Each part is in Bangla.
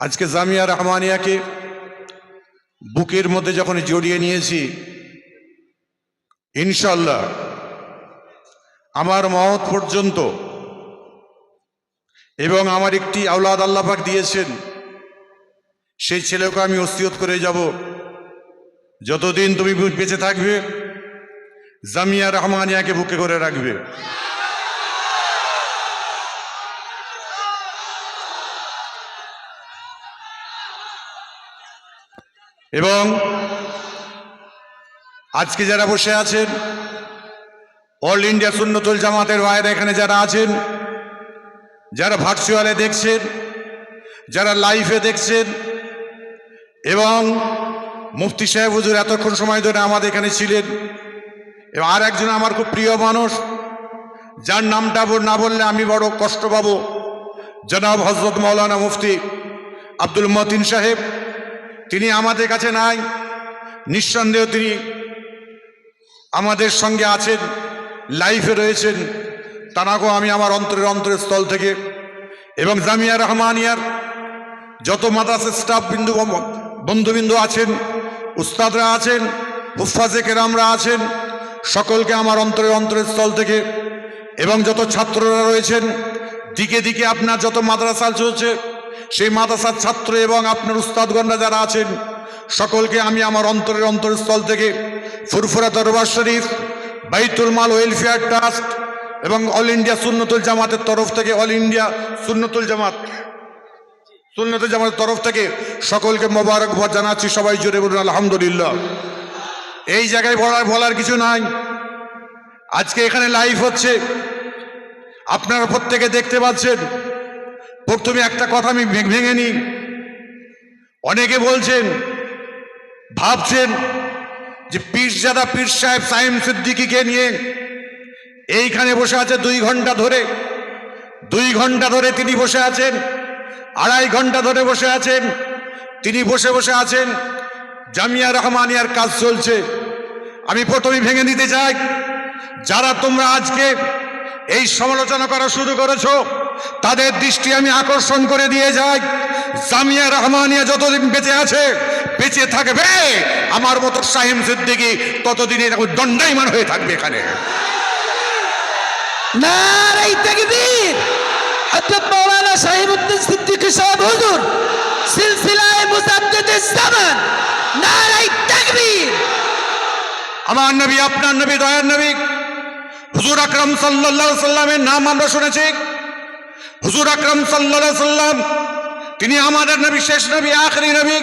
আজকে জামিয়া রহমানিয়াকে বুকের মধ্যে যখন জড়িয়ে নিয়েছি, ইনশাআল্লাহ আমার মওত পর্যন্ত, এবং আমার একটি আওলাদ আল্লাহ পাক দিয়েছেন, সেই ছেলেকে আমি ওসিয়ত করে যাব, যতদিন তুমি বেঁচে থাকবে জামিয়া রহমানিয়াকে বুকে করে রাখবে। এবং আজকে যারা বসে আছেন, অল ইন্ডিয়া সুন্নতুল জামাতের ভাইরা এখানে যারা আছেন, যারা ভার্চুয়ালে দেখছেন, যারা লাইভে দেখছেন, এবং মুফতি সাহেব হুজুর এতক্ষণ সময় ধরে আমাদের এখানে ছিলেন, এবং আর একজন আমার খুব প্রিয় মানুষ, যার নামটা না বললে আমি বড় কষ্ট পাবো, জনাব হযরত মাওলানা মুফতি আব্দুল মতিন সাহেব। তিনি আমাদের কাছে নাই, নিঃসন্দেহ তিনি আমাদের সঙ্গে আছেন, লাইফে রয়েছেন। তানাকেও আমি আমার অন্তরের স্থল থেকে, এবং জামিয়া রহমানিয়ার যত মাদ্রাসার স্টাফ বন্ধুবিন্দু আছেন, উস্তাদরা আছেন, হুফাজে কেরামরা আছেন, সকলকে আমার অন্তরের স্থল থেকে, এবং যত ছাত্ররা রয়েছেন, দিকে দিকে আপনার যত মাদ্রাসা চলছে, সেই মাদ্রাসার ছাত্র এবং আপনার উস্তাদগণরা যারা আছেন, সকলকে আমি আমার অন্তরের স্থল থেকে ফুরফুরা দরবার শরীফ, বাইতুল মাল ওয়েলফেয়ার ট্রাস্ট এবং অল ইন্ডিয়া সুন্নতুল জামাতের তরফ থেকে, অল ইন্ডিয়া সুন্নতুল জামাতের তরফ থেকে সকলকে মোবারকবাদ জানাচ্ছি। সবাই জোরে বলুন আলহামদুলিল্লাহ। এই জায়গায় বলার কিছু নাই। আজকে এখানে লাইভ হচ্ছে, আপনারা প্রত্যেকে দেখতে পাচ্ছেন। প্রথমে একটা কথা আমি ভেঙে নিই। অনেকে বলছেন, ভাবছেন যে পীরজাদা পীর সাহেব সাইম সিদ্দিকীকে নিয়ে এইখানে বসে আছে 2 ঘন্টা ধরে। 2 ঘন্টা ধরে তিনি বসে আছেন, 2.5 ঘন্টা ধরে বসে আছেন। তিনি বসে আছেন, জামিয়া রহমানিয়ার কাজ চলছে। আমি প্রথমে ভেঙে দিতে চাই, যারা তোমরা আজকে এই সমালোচনা করা শুরু করেছো, তাদের দৃষ্টি আমি আকর্ষণ করে দিয়ে যাই, জামিয়া রহমানিয়া যতদিন বেঁচে আছে, বেঁচে থাকবে আমার মতো সাইম সিদ্দিকী ততদিন এরকম দণ্ডায়মান হয়ে থাকবে এখানে। নারে তাকবীর। হযরত মাওলানা সাইমউদ্দিন সিদ্দিকী সাহেব হুজুর সিলসিলায়ে মুজাদ্দিদিস জামান। নারে তাকবীর। আমার নবী, আপনার নবী, দয়ার নবী হুজুর আকরাম সাল্লাল্লাহু আলাইহি সাল্লামের নাম আমরা শুনেছি। হুজুর আকরাম সাল্লাল্লাহু আলাইহি সাল্লাম তিনি আমাদের নবী, শেষ নবী, আখেরি নবী।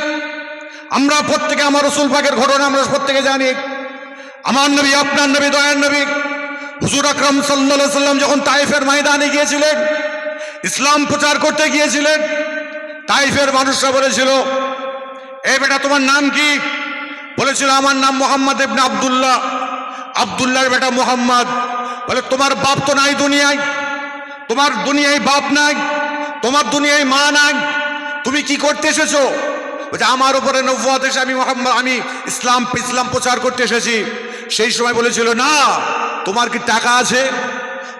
আমরা প্রত্যেকে আমার রাসূল পাকের ঘটনা আমরা প্রত্যেকে জানি। আমার নবী, আপনার নবী, দয়ার নবী হুজুর আকরাম সাল্লাল্লাহু আলাইহি সাল্লাম যখন তায়েফের ময়দানে গিয়েছিলেন, ইসলাম প্রচার করতে গিয়েছিলেন, তায়েফের মানুষরা বলেছিল, এ বেটা তোমার নাম কি? বলেছিল, আমার নাম মুহাম্মদ ইবনে আব্দুল্লাহ। আব্দুল্লাহর বেটা মুহাম্মদ। বলে, তোমার বাপ তো নাই দুনিয়ায়, তোমার দুনিয়ায় বাপ নাই, তোমার দুনিয়ায় মা নাই, তুমি কি করতে এসেছো? বলছে, আমার উপরে নবুয়ত এসে আমি ইসলাম প্রচার করতে এসেছি। সেই সময় বলেছিল, না, তোমার কি টাকা আছে,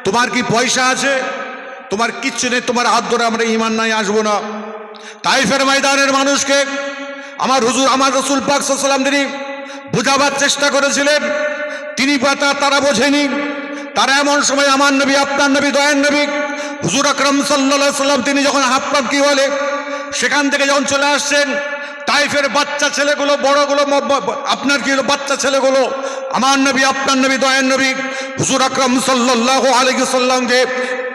তোমার কি পয়সা আছে, তোমার কিচ্ছু নেই, তোমার হাত ধরে আমরা ঈমান নাই আসবো না। তায়েফের ময়দানের মানুষকে আমার হুজুর, আমার রাসূল পাক সাল্লাল্লাহু আলাইহি ওয়াসাল্লাম তিনি বোঝাবার চেষ্টা করেছিলেন। তিনি তারা বোঝেনি। তারা এমন সময় আমার নবী, আপনার নবী, দয়ার নবী হুজুর আকরাম সাল্লাল্লাহু আলাইহি ওয়াসাল্লাম তিনি যখন হাফপাপ কি বলে সেখান থেকে যখন চলে আসছেন, তায়েফের বাচ্চা ছেলেগুলো, বড়গুলো, আপনার কি হলো বাচ্চা ছেলেগুলো, আমার নবী, আপনার নবী, দয়ার নবী হুজুর আকরাম সাল্লাল্লাহু আলাইহি ওয়াসাল্লামকে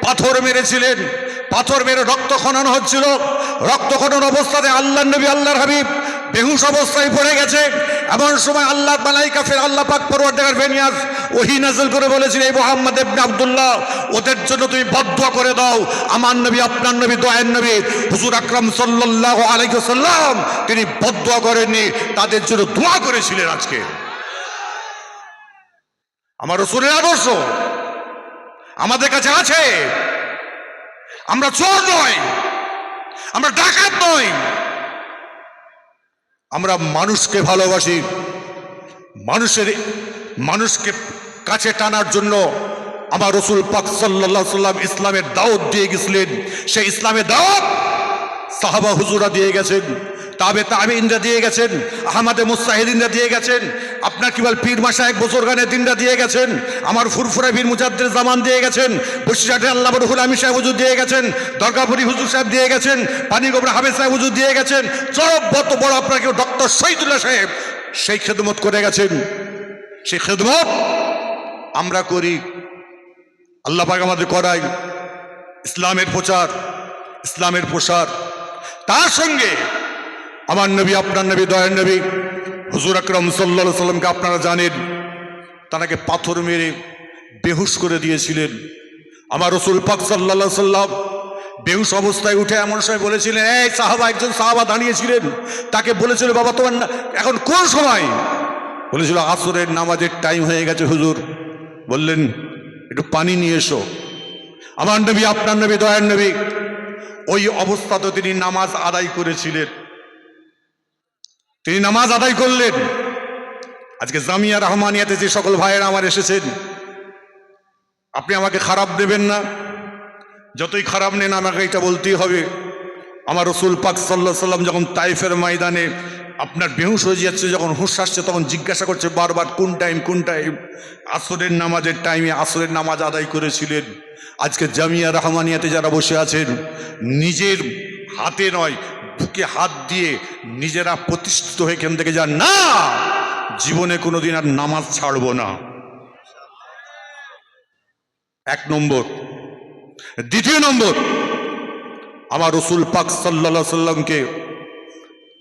পাথর মেরেছিলেন। পাথর মেরে রক্ত খনন হচ্ছিল। রক্ত খনন অবস্থাতে আল্লাহর নবী, আল্লাহর হাবিব বেহুশ অবস্থায় পড়ে গেছে। এমন সময় আল্লাহ মালাইকা ফের আল্লাহ পাক পরওয়ারদিগার বেনিয়াজ ওহী নাযিল করে বলেছিল, এই মুহাম্মদ ইবনে আব্দুল্লাহ, ওদের জন্য তুমি বদদুয়া করে দাও। আমার নবী, আপনার নবী, দয়ার নবী হুজুর আকরাম সাল্লাল্লাহু আলাইহি ওয়াসাল্লাম তিনি বদদুয়া করেননি, তাদের জন্য দোয়া করেছিলেন। আজকে আমার রাসূলের আদর্শ আমাদের কাছে আছে। আমরা চোর নই, আমরা ডাকাত নই, আমরা মানুষকে ভালোবাসি। মানুষকে কাছে টানার জন্য আমার রাসূল পাক সাল্লাল্লাহু আলাইহি ওয়াসাল্লাম ইসলামের দাওয়াত দিয়ে গেছিলেন। সেই ইসলামের দাওয়াত সাহাবা হুজুরা দিয়ে গেছেন, তাবেঈনরা দিয়ে গেছেন, আহমদে মুস্তাহিদিনরা দিয়ে গেছেন, আপনার কি বল পীর মাশায়েখ বুজুর্গানে দিনরা দিয়ে গেছেন, আমার ফুরফুরা বীর মুজাদ্দিদ জামান দিয়ে গেছেন, বসিরহাটের আল্লাহ রুহুল আমিন সাহেব হুজুর দিয়ে গেছেন, দরগাপুরি হুজুর সাহেব দিয়ে গেছেন, পানিগোবরা হাফেজ সাহেব হুজুর দিয়ে গেছেন, যত বড় আপনার কেউ ডক্টর শহীদুল্লাহ সাহেব সেই খেদমত করে গেছেন। সেই খেদমত আমরা করি, আল্লাহ পাক আমাদের করাই, ইসলামের প্রচার, ইসলামের প্রসার। তার সঙ্গে আমার নবী, আপনার নবী, দয়ার নবী হুজুর আকরাম সাল্লাল্লাহু আলাইহি সাল্লামকে আপনারা জানেন, তাকে পাথর মেরে বেহুশ করে দিয়েছিলেন। আমার রাসূল পাক সাল্লাল্লাহু আলাইহি সাল্লাম বেহুশ অবস্থায় উঠে এমন সময় বলেছিলেন, এই সাহাবা, একজন সাহাবা দাঁড়িয়েছিলেন, তাকে বলেছিল, বাবা তোমার এখন কোন সময়? বলেছিল আসরের নামাজের টাইম হয়ে গেছে হুজুর। বললেন একটু পানি নিয়ে এসো। আমার নবী, আপনার নবী, দয়ার নবী ওই অবস্থাতে তিনি নামাজ আদায় করেছিলেন, তিনি নামাজ আদায় করলেন। আজকে জামিয়া রহমানিয়াতে যে সকল ভাইয়েরা আমার এসেছেন, আপনি আমাকে খারাপ দেবেন না, যতই খারাপ নেন আমাকে এটা বলতেই হবে। আমার রাসূল পাক সাল্লাল্লাহু আলাইহি সাল্লাম যখন তাইফের ময়দানে আপনার বেহুশ হয়ে যাচ্ছে, যখন হুঁশ আসছে, তখন জিজ্ঞাসা করছে বারবার কোন টাইম, কোন টাইম? আসরের নামাজের টাইমে আসরের নামাজ আদায় করেছিলেন। আজকে জামিয়া রহমানিয়াতে যারা বসে আছেন, নিজের হাতে নয় বুকে হাত দিয়ে নিজেরা প্রতিষ্ঠিত হয়ে এখান থেকে যান, না জীবনে কোনোদিন আর নামাজ ছাড়বো না। এক নম্বর। দ্বিতীয় নম্বর, আমার রাসূল পাক সাল্লাল্লাহু আলাইহি সাল্লামকে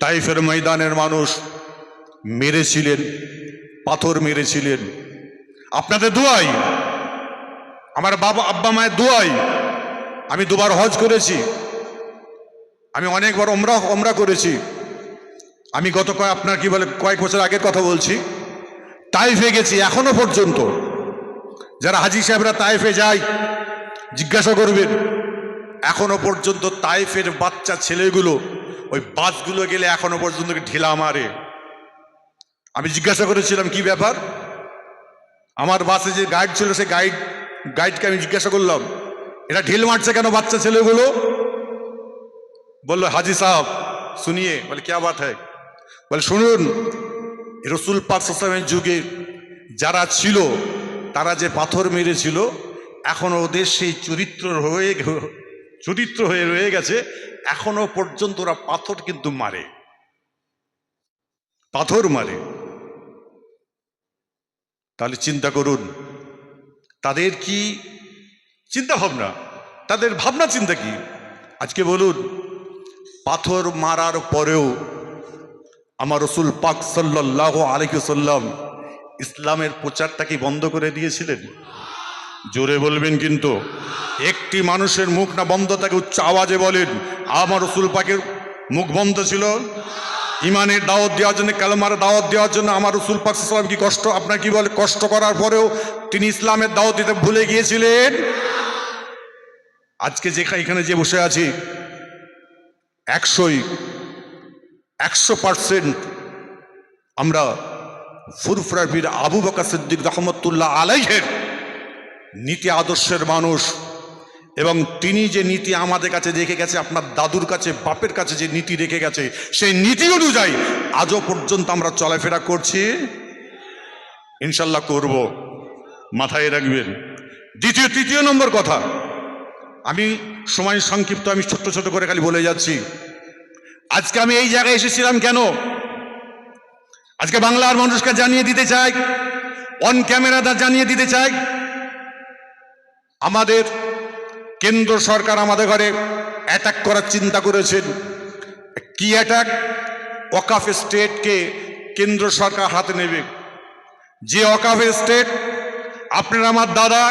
তাইফের ময়দানের মানুষ মেরেছিলেন, পাথর মেরেছিলেন। আপনাদের দোয়াই, আমার বাবা আব্বা মায়ের দোয়াই আমি দুবার হজ করেছি, আমি অনেকবার ওমরা করেছি। আমি গত আপনার কি বলে কয়েক বছর আগের কথা বলছি, তাইফে গেছি। এখনো পর্যন্ত যারা হাজি সাহেবরা তাইফে যায় জিজ্ঞাসা করবেন, এখনো পর্যন্ত তাইফের বাচ্চা ছেলেগুলো ওই বাসগুলো গেলে এখনো পর্যন্ত ঢিলা মারে। আমি জিজ্ঞাসা করেছিলাম কি ব্যাপার, আমার বাসে যে গাইড ছিল সেই গাইডকে আমি জিজ্ঞাসা করলাম, এটা ঢিল মারছে কেন বাচ্চা ছেলেগুলো? বললো হাজি সাহেব শুনিয়ে। বলে क्या बात है? বলে শুনুন, রাসূল পাক সাল্লাল্লাহু আলাইহি ওয়াসাল্লামের যুগে যারা ছিল তারা যে পাথর মেরেছিল, এখন ওদের সেই চরিত্র হয়ে রয়ে গেছে, এখনো পর্যন্ত ওরা পাথর কিন্তু মারে, পাথর মারে। তাহলে চিন্তা করুন তাদের কি চিন্তা ভাবনা, তাদের ভাবনা চিন্তা কি? আজকে বলুন, পাথর মারার পরেও আমার রাসূল পাক সাল্লাল্লাহু আলাইহি ওয়াসাল্লাম ইসলামের প্রচারটা কি বন্ধ করে দিয়েছিলেন? জোরে বলবেন কিন্তু। একটি মানুষের মুখ না বন্ধ থাকে, উচ্চ আওয়াজে বলেন। আমার রাসূল পাকের মুখ বন্ধ ছিল ইমানের দাওয়াত দেওয়ার জন্য, কালেমার দাওয়াত দেওয়ার জন্য। আমার রাসূল পাক সাল্লাল্লাহু আলাইহি ওয়াসাল্লাম কি কষ্ট, আপনার কি বলে কষ্ট করার পরেও তিনি ইসলামের দাওয়াত দিতে ভুলে গিয়েছিলেন? আজকে এখানে যে বসে আছি 100% আমরা ফুরফুরা বীর আবু বকর সিদ্দিক রাহমাতুল্লাহ আলাইহির নীতি আদর্শের মানুষ, এবং তিনি যে নীতি আমাদের কাছে রেখে গেছে, আপনার দাদুর কাছে, বাপের কাছে যে নীতি রেখে গেছে, সেই নীতি অনুযায়ী আজও পর্যন্ত আমরা চলাফেরা করছি, ইনশাল্লাহ করব, মাথায় রাখবেন। তৃতীয় নম্বর কথা, আমি সময় সংক্ষিপ্ত, আমি ছোট্ট ছোট করে খালি বলে যাচ্ছি। আজকে আমি এই জায়গায় এসেছিলাম কেন? আজকে বাংলার মানুষকে জানিয়ে দিতে চাই, অন ক্যামেরাটা জানিয়ে দিতে চাই, আমাদের কেন্দ্র সরকার আমাদের ঘরে অ্যাটাক করার চিন্তা করেছেন। কি অ্যাটাক? ওয়াকফ স্টেটকে কেন্দ্র সরকার হাতে নেবে। যে ওয়াকফ স্টেট আপনার আমার দাদা,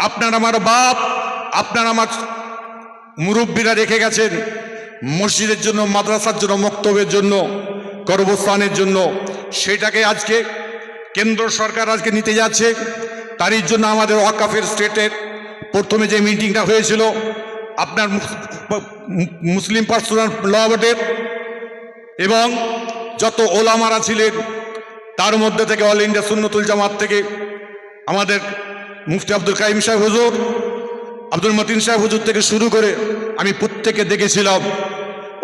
আপনার আমার বাপ, আপনার আমার মুরব্বীরা রেখে গেছেন মসজিদের জন্য, মাদ্রাসার জন্য, মক্তবের জন্য, কবরস্থানের জন্য, সেটাকে আজকে কেন্দ্র সরকার আজকে নিতে যাচ্ছে। তারই জন্য আমাদের ওয়াকফের স্টেটের প্রথমে যে মিটিংটা হয়েছিল আপনার মুসলিম পার্সোনাল ল বোর্ডের, এবং যত ওলামারা ছিলেন তার মধ্যে থেকে অল ইন্ডিয়া সুন্নতুল জামাত থেকে আমাদের মুফতি আব্দুল কাইম সাহেব হুজুর, আব্দুল মতিন সাহেব হুজুর থেকে শুরু করে আমি প্রত্যেকে দেখেছিলাম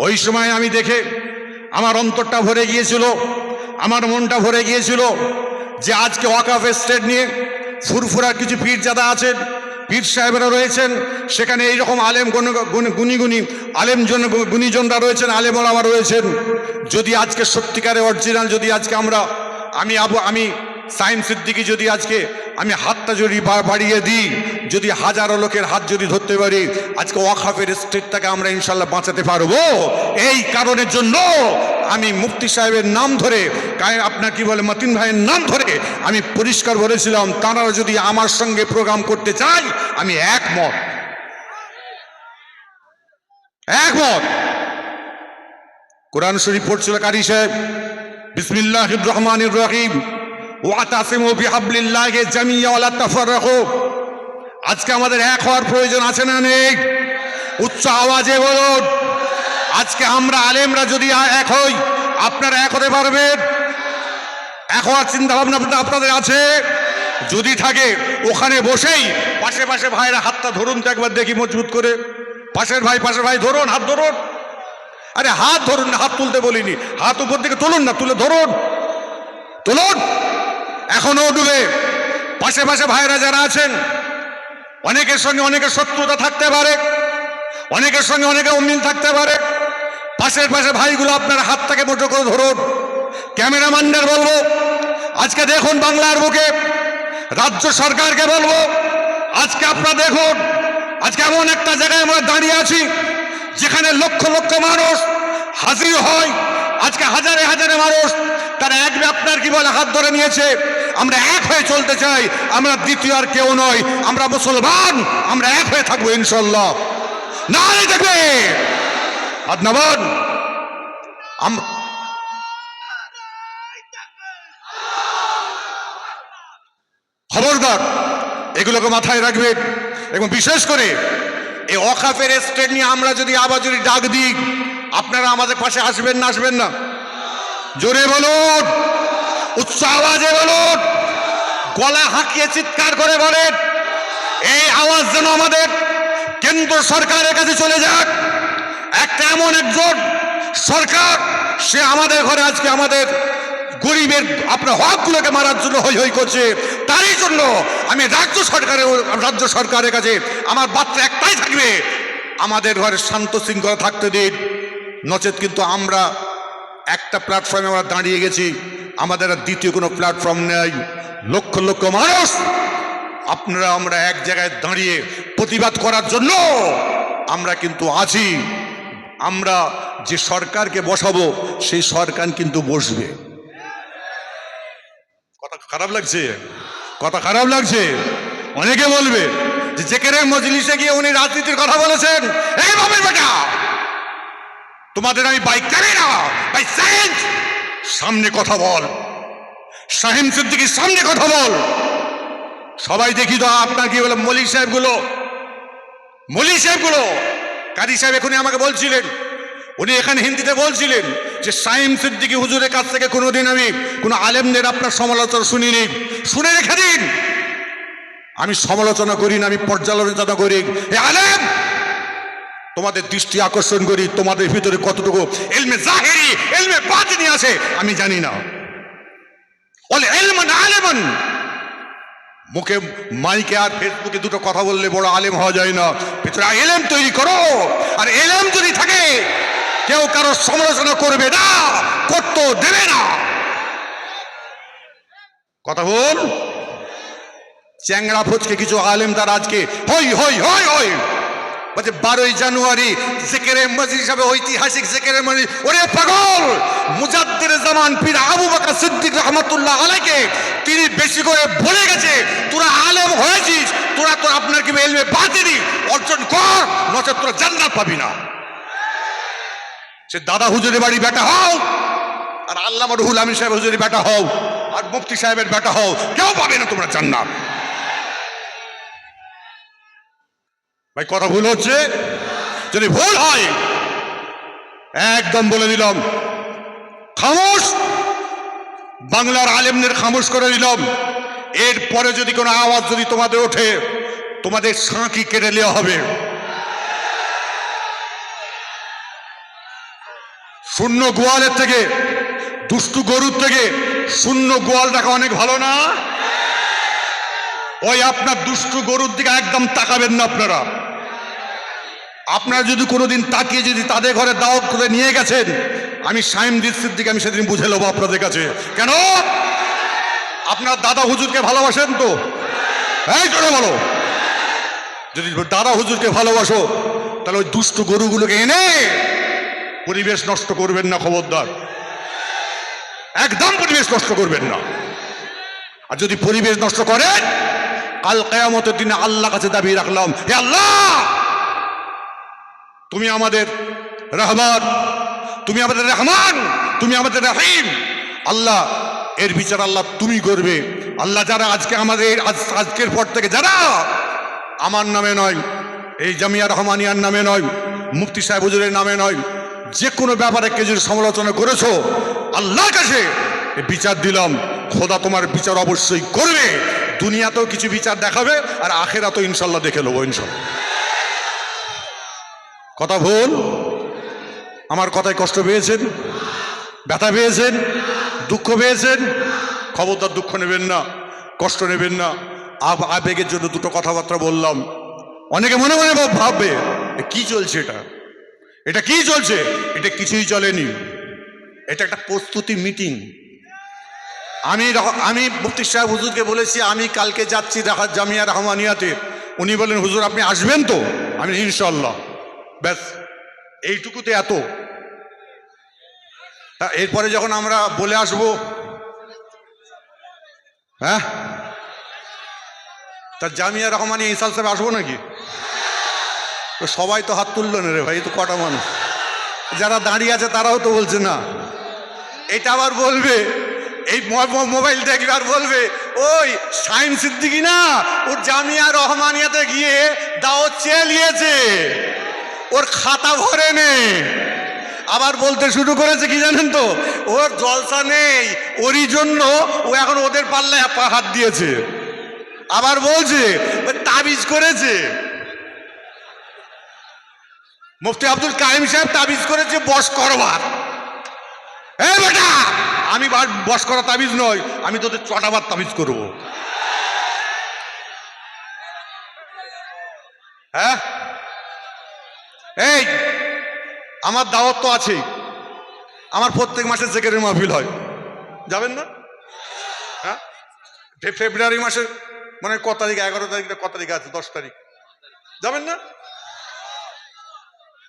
ওই সময় আমি দেখে আমার অন্তরটা ভরে গিয়েছিল, আমার মনটা ভরে গিয়েছিল যে আজকে ওয়াকফ এস্টেট নিয়ে ফুরফুরা কিছু পীরজাদা আছেন, পীর সাহেবরা রয়েছেন, সেখানে এইরকম আলেম গুণী আলেম গুণীজনরা রয়েছেন, আলেম ওলামা রয়েছেন। যদি আজকে সত্যিকারে অরিজিনাল যদি আজকে আমি সাইম সিদ্দিকী যদি আজকে আমি হাতটা যদি বাড়িয়ে দিই, যদি হাজারো লোকের হাত যদি ধরতে পারি, আজকে ওয়াকফের স্টেটটাকে আমরা ইনশাল্লাহ বাঁচাতে পারবো। এই কারণের জন্য আমি মুফতি সাহেবের নাম ধরে, আপনার কি বলে মতিন ভাইয়ের নাম ধরে আমি পরিষ্কার বলেছিলাম, তারা যদি আমার সঙ্গে প্রোগ্রাম করতে চায় আমি একমত। কোরআন শরীফ পড়ছিল কারি সাহেব, বিসমিল্লাহির রহমানির রহিম, ওয়াতাসিমু বিহাবলিল্লাহি জামিয়া ওয়া লা তাফাররাকু। আজকে আমাদের এক হওয়ার প্রয়োজন আছে না নেই? উচ্চ আওয়াজে বলুন। আজকে আমরা আলেমরা যদি এক হই, আপনারা এক হতে পারবেন? এক হওয়ার চিন্তা ভাবনা আপনাদের আছে? যদি থাকে ওখানে বসেই পাশে পাশে ভাইরা হাতটা ধরুন তো একবার দেখি মজবুত করে। পাশের ভাই ধরুন, হাত ধরুন। আরে হাত ধরুন না, হাত তুলতে বলিনি, হাত উপর দিকে তুলুন না, তুলে ধরুন, তুলুন। এখনো ডুবে পাশে পাশে ভাইরা যারা আছেন, অনেকের সঙ্গে অনেকের শত্রুতা থাকতে পারে, অনেকের সঙ্গে অনেকের অমিল থাকতে পারে। পাশের ভাইগুলো আপনার হাতটাকে মোটো করে ধরুন। ক্যামেরাম্যানদের বলবো, আজকে দেখুন বাংলার বুকে, রাজ্য সরকারকে বলবো, আজকে আপনারা দেখুন, আজকে এমন একটা জায়গায় আমরা দাঁড়িয়ে আছি যেখানে লক্ষ লক্ষ মানুষ হাজির হয়। আজকে হাজারে হাজারে মানুষ তারা আপনার কি বলে হাত ধরে নিয়েছে। আমরা এক হয়ে চলতে চাই, আমরা দ্বিতীয় আর কেউ নয়, আমরা মুসলমান, আমরা এক হয়ে থাকবো ইনশাল্লাহ। নারে দেখবে আদনাবান। খবরদার এগুলোকে মাথায় রাখবেন। এবং বিশেষ করে এই ওয়াকফের এস্টেট নিয়ে আমরা যদি আবার যদি ডাক দিই, আপনারা আমাদের পাশে আসবেন না? আসবেন না? জোরে বলুন, উচ্চ আওয়াজে বলুন, গলা হাঁকিয়ে চিৎকার করে বলেন। এই আওয়াজ যেন আমাদের কেন্দ্র সরকারের কাছে চলে যাক। একটা এমন একজন সরকার, সে আমাদের ঘরে আজকে আমাদের গরিবের আপনার হকগুলোকে মারার জন্য হই হই করছে। তারই জন্য আমি রাজ্য সরকারের কাছে আমার বার্তা একটাই থাকবে, আমাদের ঘরে শান্ত শৃঙ্খলা থাকতে দিন, নচেত কিন্তু আমরা একটা প্ল্যাটফর্মে আমরা দাঁড়িয়ে গেছি, আমাদের আর দ্বিতীয় কোনো প্ল্যাটফর্ম নেই। লক্ষ লক্ষ মানুষ আমরা এক জায়গায় দাঁড়িয়ে প্রতিবাদ করার জন্য আমরা কিন্তু আছি। আমরা যে সরকারকে বসাবো সেই সরকার কিন্তু বসবে। কথা খারাপ লাগছে? অনেকে বলবে যে জেকেরের মজলিসে গিয়ে উনি রাজনীতির কথা বলেছেন। এই বাবের বেটা, তোমাদের আমি বাইক জানি না, ভাই সায়েন্স সামনে কথা বল, শাহিন সিদ্দিকীর সামনে কথা বল। সবাই দেখি তো আপনার কি বলে মলি সাহেবগুলো, কারি সাহেব এখনই আমাকে বলছিলেন, উনি এখানে হিন্দিতে বলছিলেন যে শাহিন সিদ্দিকী হুজুরের কাছ থেকে কোনোদিন আমি কোনো আলেমদের আপনার সমালোচনা শুনিনি। শুনে রেখে দিন, আমি সমালোচনা করি না, আমি পর্যালোচনা করি। এ আলেম, তোমাদের দৃষ্টি আকর্ষণ করি, তোমাদের ভিতরে কতটুকু ইলমে জাহিরি ইলমে বাতিনি আছে আমি জানি না। বলে ইলমান আলেমান, মুখে মাইকে আর ফেসবুকে দুটো কথা বললে বড় আলেম হওয়া যায় না। ভিতরে ইলম তৈরি করো। আর ইলম যদি থাকে, কেউ কারো সমালোচনা করবে না, করতে দেবে না। কথা বল। চ্যাংড়া ফুচকে কিছু আলেম তার আজকে হই হই হই হই বলছে 12ই জানুয়ারি জিকিরের মজলিস হিসাবে ঐতিহাসিক জিকিরের মজলিস। ওরে পাগল, মুজাদ্দিদ জামান পীর আবু বকর সিদ্দিক রহমাতুল্লাহ আলাইহি তিনি বেশি করে বলে গেছে, তোরা আলেম হয়েছিস, তোরা তো আপনার কি ইলমে বাতিনি অর্জন কর, নচেত তোরা জান্নাত পাবি না। সে দাদা হুজুরের বাড়ি বেটা হও, আর আল্লামা রুহুল আমিন সাহেব হুজুরের বেটা হও, আর মুফতি সাহেবের বেটা হও, কেউ পাবে না তোমরা জান্নাত। ভাই কথা ভুল হচ্ছে? যদি ভুল হয় একদম বলে দিলাম, খামোশ। বাংলার আলেমদের খামোশ করে দিলাম। এরপরে যদি কোনো আওয়াজ যদি তোমাদের ওঠে, তোমাদের সাঁকি কেটে নেওয়া হবে। শূন্য গোয়ালের থেকে, দুষ্টু গরুর থেকে শূন্য গোয়াল রাখা অনেক ভালো না? ওই আপনার দুষ্টু গরুর দিকে একদম তাকাবেন না। আপনারা যদি কোনোদিন তাকিয়ে যদি তাদের ঘরে দাওয়াত করে নিয়ে গেছেন, আমি শাইমদ্দিন সিদ্দিকী আমি সেদিন বুঝে নেবো আপনাদের কাছে। কেন? আপনার দাদা হুজুরকে ভালোবাসেন তো? এই জোরে বলো। যদি দাদা হুজুরকে ভালোবাসো তাহলে ওই দুষ্টু গরুগুলোকে এনে পরিবেশ নষ্ট করবেন না, খবরদার। একদম পরিবেশ নষ্ট করবেন না। আর যদি পরিবেশ নষ্ট করেন, কাল কিয়ামতের দিনে আল্লাহর কাছে দাবি রাখলাম, হে আল্লাহ, তুমি আমাদের রহমান, তুমি আমাদের রহমান, তুমি আমাদের রহিম। আল্লাহ, এর বিচার আল্লাহ তুমি করবে। আল্লাহ, যারা আজকে আমাদের আজকের পর থেকে যারা আমার নামে নয়, এই জামিয়া রহমানিয়ার নামে নয়, মুফতি সাহেব হুজুরের নামে নয়, যে কোনো ব্যাপারে কে যদি সমালোচনা করেছো, আল্লাহর কাছে বিচার দিলাম, খোদা তোমার বিচার অবশ্যই করবে। দুনিয়াতেও কিছু বিচার দেখাবে, আর আখেরাতেও ইনশাল্লাহ দেখে নেবো, ইনশাল্লাহ। কথা ভুল? আমার কথায় কষ্ট পেয়েছেন, ব্যথা পেয়েছেন, দুঃখ পেয়েছেন? খবরদার দুঃখ নেবেন না, কষ্ট নেবেন না। আবেগের জন্য দুটো কথাবার্তা বললাম। অনেকে মনে মনে ভাববে কি চলছে, এটা কি চলছে? এটা কিছুই চলেনি, এটা একটা প্রস্তুতি মিটিং। আমি মুফতি সাহেব হুজুরকে বলেছি আমি কালকে যাচ্ছি জামিয়া রহমানিয়াতে। উনি বলেন, হুজুর আপনি আসবেন তো? আমি ইনশাল্লাহ। ব্যাস, এইটুকুতে এত। এরপরে যখন আমরা বলে আসবো, হ্যাঁ, তা জামিয়া রহমানিয়া ইসাল সাহেব আসবো নাকি? সবাই তো হাত তুললো না রে ভাই, তো কটা মানুষ যারা দাঁড়িয়ে আছে তারাও তো বলছে না। এটা আবার বলবে, এই মোবাইল দেখবে আর বলবে, ওই শাইম সিদ্দিকী না, ও জামিয়া রহমানিয়াতে গিয়ে দাওয়াত চেয়ে নিয়েছে, ওর খাতা ভরে নে। আবার বলতে শুরু করেছে কি জানেন তো, ওর জলসা নেই, ওরই জন্য ও এখন ওদের পাল্লায় হাত দিয়েছে। আবার বলছে তাবিজ করেছে, মুফতি আব্দুল কাইম সাহেব তাবিজ করেছে বশ করবার। এই বেটা, আমি বশ করা তাবিজ নয়, আমি তোদের চটাবার তাবিজ করব। হ্যাঁ, এই আমার দাওয়াত তো আছেই, আমার প্রত্যেক মাসে জিকিরের মাহফিল হয়, যাবেন না? হ্যাঁ, ফেব্রুয়ারি মাসে মানে কত তারিখ, 11 তারিখ, কত তারিখ আছে, 10 তারিখ, যাবেন না?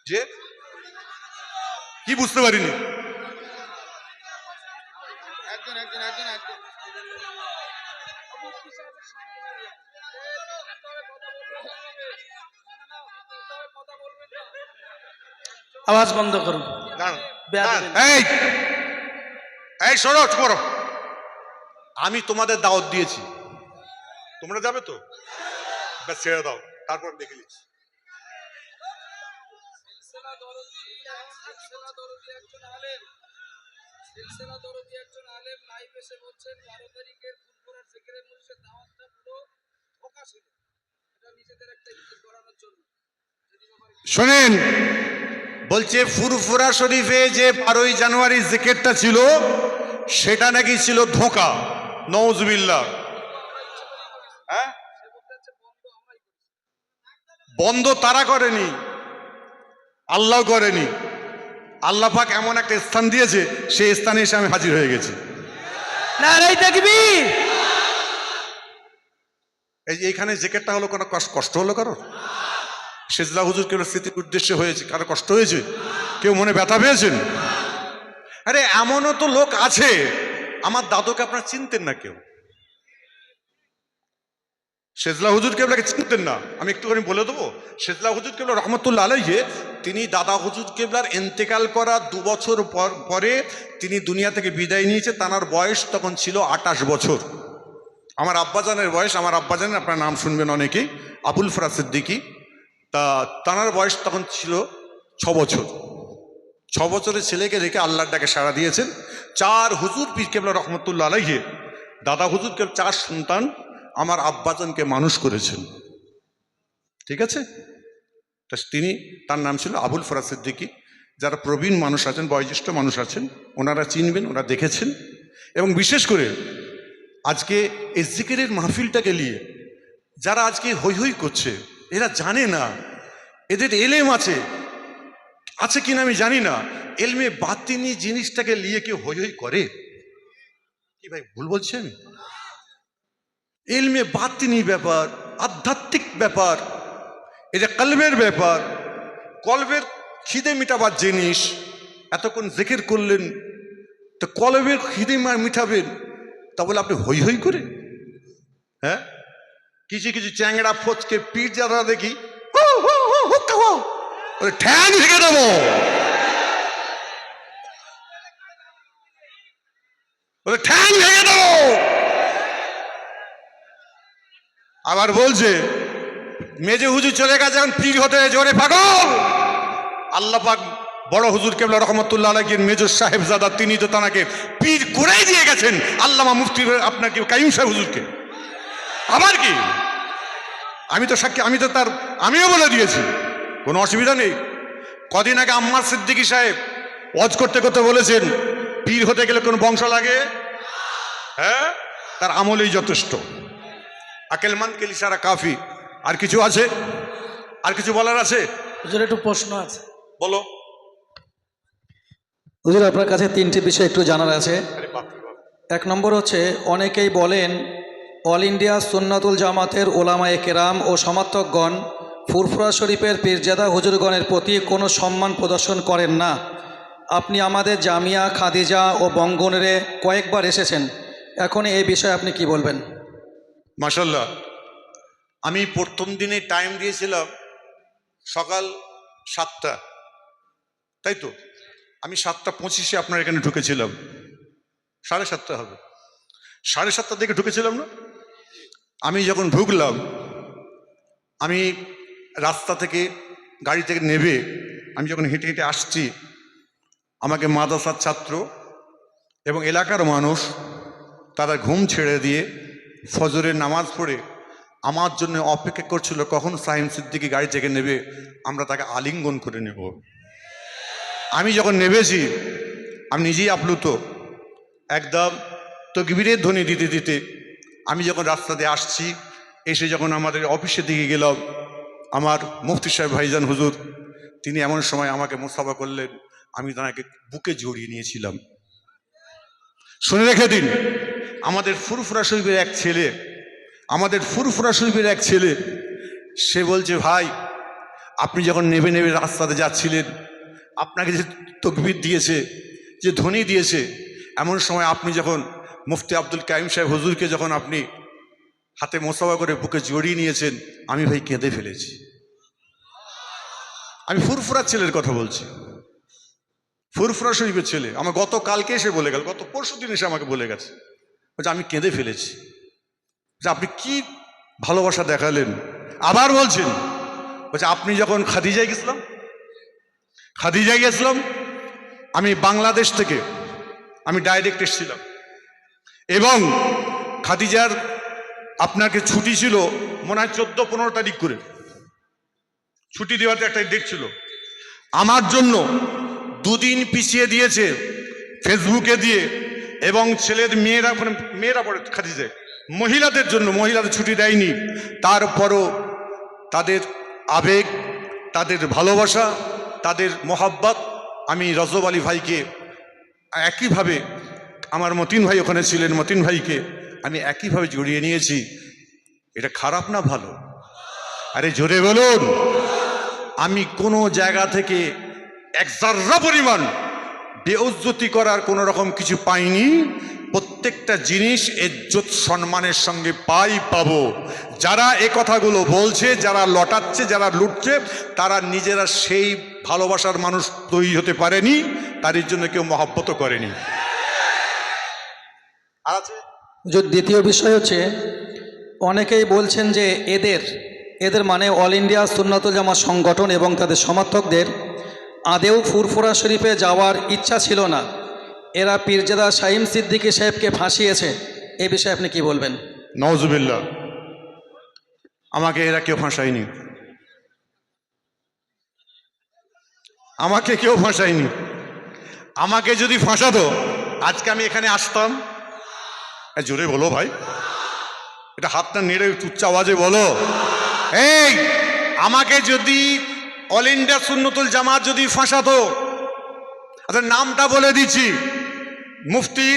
যে কি বুঝতে পারিনি? আওয়াজ বন্ধ করুন। এই শোনো, করো, আমি তোমাদের দাওয়াত দিয়েছি, তোমরা যাবে তো? ব্যাস ছেড়ে দাও, তারপর দেখে নিচ্ছি। শোনেন, বলছে ফুরফুরা শরীফে যে 12ই জানুয়ারি জিকিরটা ছিল, সেটা নাকি ছিল ধোঁকা। নওজুবিল্লাহ। হ্যাঁ, বন্ধ তারা করেনি, আল্লাহ করেনি। আল্লাহ পাক এমন একটা স্থান দিয়েছে, সেই স্থানে এসে আমি হাজির হয়ে গেছি। নারে তাকবীর। এইখানে জিকিরটা হলো, কোনো কষ্ট হলো কারো? সেজদা হুজুর কেউ স্মৃতির উদ্দেশ্যে হয়েছে, কারো কষ্ট হয়েছে? কেউ মনে ব্যথা পেয়েছেন? আরে এমনও তো লোক আছে, আমার দাদুকে আপনারা চিনতেন না কেউ, সেজলা হুজুর কেবলাকে চিনতেন না। আমি একটুখানি বলে দেবো, সেজলা হুজুর কেবলা রহমতুল্লাহ আলাইহি, তিনি দাদা হুজুর কেবলার ইন্তেকাল করা 2 বছর পরে তিনি দুনিয়া থেকে বিদায় নিয়েছে। তানার বয়স তখন ছিল 28 বছর। আমার আব্বাজানের বয়স, আমার আব্বাজানের আপনার নাম শুনবেন অনেকেই, আবুল ফরাজ সিদ্দিকী। তা তানার বয়স তখন ছিল 6 বছর। 6 বছরের ছেলেকে রেখে আল্লাহর ডাকে সাড়া দিয়েছেন। 4 হুজুর পীর কেবলা রহমতুল্লাহ আলাইহি, দাদা হুজুর কেবল 4 সন্তান আমার আব্বাজানকে মানুষ করেছেন। ঠিক আছে, তা তিনি, তার নাম ছিল আবুল ফরাজ সিদ্দিকী। যারা প্রবীণ মানুষ আছেন, বয়োজ্যেষ্ঠ মানুষ আছেন, ওনারা চিনবেন, ওরা দেখেছেন। এবং বিশেষ করে আজকে এই জিকিরের মাহফিলটাকে নিয়ে যারা আজকে হৈ হৈ করছে, এরা জানে না এদের এলেম আছে কিনা আমি জানি না, এলমে বাতিনি জিনিসটাকে নিয়ে কেউ হৈ হৈ করে কি? ভাই ভুল বলছি আমি? এলমে বাতিনি ব্যাপার, আধ্যাত্মিক ব্যাপার, এটা কলবের ব্যাপার, কলবের খিদে মিটাবার জিনিস। এতক্ষণ জিকির করলেন, তো কলবের খিদে মিটাবেন, তা বলে আপনি হৈ হৈ করে? হ্যাঁ, কিছু কিছু চ্যাংড়া ফচকে পিঠ যারা দেখি ঠ্যাং ভেঙে দেবো, ঠ্যাং ভেঙে দেবো। আবার বলছে মেজে হুজুর চলে গেছে, এখন পীর হতে জোরে পাগল। আল্লাহ পাক বড় হুজুর কেবলা রহমতুল্লাহ আলাইহির মেজর সাহেবজাদা, তিনি তো তাকে পীর করেই দিয়ে গেছেন আল্লামা মুফতি আপনাকে কাইম সাহেব হুজুরকে। আবার কি, আমি তো সাক্ষী, আমিও বলে দিয়েছি, কোনো অসুবিধা নেই। কদিন আগে আম্মার সিদ্দিকী সাহেব ওয়াজ করতে করতে বলেছেন পীর হতে গেলে কোনো বংশ লাগে? হ্যাঁ, তার আমলেই যথেষ্ট। আকেলমান কে ইশারা কাফি। আর কিছু আছে? আর কিছু বলার আছে? হুজুর একটু প্রশ্ন আছে। বলো। হুজুর আপনার কাছে তিনটি বিষয় একটু জানার আছে। এক নম্বর হচ্ছে, অনেকেই বলেন অল ইন্ডিয়া সুন্নাতুল জামাতের ওলামায়ে কেরাম ও সমর্থকগণ ফুরফুরা শরীফের পীরজাদা হুজুরগণের প্রতি কোনো সম্মান প্রদর্শন করেন না। আপনি আমাদের জামিয়া খাদিজা ও বঙ্গনেরে কয়েকবার এসেছেন, এখন এই বিষয়ে আপনি কি বলবেন? মাশাল্লাহ, আমি প্রথম দিনে টাইম দিয়েছিলাম সকাল 7টা, তাই তো? আমি 7:25 আপনার এখানে ঢুকেছিলাম। 7:30 হবে, 7:30 দিকে ঢুকেছিলাম না? আমি যখন ঢুকলাম, আমি রাস্তা থেকে গাড়ি থেকে নেবে আমি যখন হেঁটে হেঁটে আসছি, আমাকে মাদ্রাসার ছাত্র এবং এলাকার মানুষ তারা ঘুম ছেড়ে দিয়ে ফজরের নামাজ পড়ে আমার জন্য অপেক্ষা করছিল কখন সাহিম সিদ্দিকী গাড়ি থেকে নেবে, আমরা তাকে আলিঙ্গন করে নেব। আমি যখন নেবেছি আমি নিজেই আপ্লুত, একদম তকবীরের ধ্বনি দিতে দিতে আমি যখন রাস্তা দিয়ে আসছি, এসে যখন আমাদের অফিসের দিকে গেলাম, আমার মুফতি সাহেব ভাইজান হুজুর তিনি এমন সময় আমাকে মুসাফা করলেন, আমি তাকে বুকে জড়িয়ে নিয়েছিলাম। শুনে রেখে দিন, আমাদের ফুরফুরা শরীফের এক ছেলে সে বলছে, ভাই আপনি যখন নেবে নেবে রাস্তাতে যাচ্ছিলেন, আপনাকে যে তকবীর দিয়েছে, যে ধ্বনি দিয়েছে, এমন সময় আপনি যখন মুফতি আব্দুল কাইম সাহেব হুজুরকে যখন আপনি হাতে মোসাফা করে বুকে জড়িয়ে নিয়েছেন, আমি ভাই কেঁদে ফেলেছি। আমি ফুরফুরা ছেলের কথা বলছি, ফুরফুরা শরীফের ছেলে। আমার গতকালকে এসে বলে গেল, গত পরশু দিন এসে আমাকে বলে গেছে, বলছে আমি কেঁদে ফেলেছি, যে আপনি কি ভালোবাসা দেখালেন। আবার বলছেন, বলছে আপনি যখন খাদিজায় গেছিলাম, আমি বাংলাদেশ থেকে আমি ডাইরেক্ট এসেছিলাম, এবং খাদিজার আপনাকে ছুটি ছিল মনে হয় 14-15 তারিখ করে ছুটি দেওয়াতে একটা ডেট ছিল, আমার জন্য 2 দিন পিছিয়ে দিয়েছে ফেসবুকে দিয়ে, এবং ছেলের মেয়েরা পড়ে খাদিজায়, মহিলাদের জন্য মহিলাদের ছুটি দেয়নি। তারপরও তাদের আবেগ, তাদের ভালোবাসা, তাদের মোহাব্বত, আমি রজব আলী ভাইকে একইভাবে, আমার মতিন ভাই ওখানে ছিলেন, মতিন ভাইকে আমি একইভাবে জড়িয়ে নিয়েছি। এটা খারাপ না ভালো? আরে জোরে বলুন। আমি কোনো জায়গা থেকে এক জাররা পরিমাণ বেইজ্জতি করার কোনো রকম কিছু পাইনি। প্রত্যেকটা জিনিস ইজ্জত সম্মানের সঙ্গে পাবো। যারা এ কথাগুলো বলছে, যারা লটাচ্ছে, যারা লুটছে, তারা নিজেরা সেই ভালোবাসার মানুষ তৈরি হতে পারেনি, তার জন্য কেউ মহব্বতও করেনি। আর আছে দ্বিতীয় বিষয় হচ্ছে, অনেকেই বলছেন যে এদের মানে অল ইন্ডিয়া সুন্নাতুল জামাত সংগঠন এবং তাদের সমর্থকদের আদেও ফুরফুরা শরীফে যাওয়ার ইচ্ছা ছিল না, এরা পীরজাদা শাহিম সিদ্দিকী সাহেবকে ফাঁসিয়েছে। এই বিষয়ে আপনি কি বলবেন? নাউজুবিল্লাহ, আমাকে এরা কেউ ফাঁসায়নি। আমাকে কেউ ফাঁসায়নি। আমাকে যদি ফাঁসাতো আজকে আমি এখানে আসতাম? জোরে বলো ভাই, এটা হাতটা নেড়ে উচ্চ আওয়াজে বলো। এই আমাকে যদি অল ইন্ডিয়া সুন্নতুল জামাত যদি ফাঁসাতো, আচ্ছা নামটা বলে দিচ্ছি, মুফতি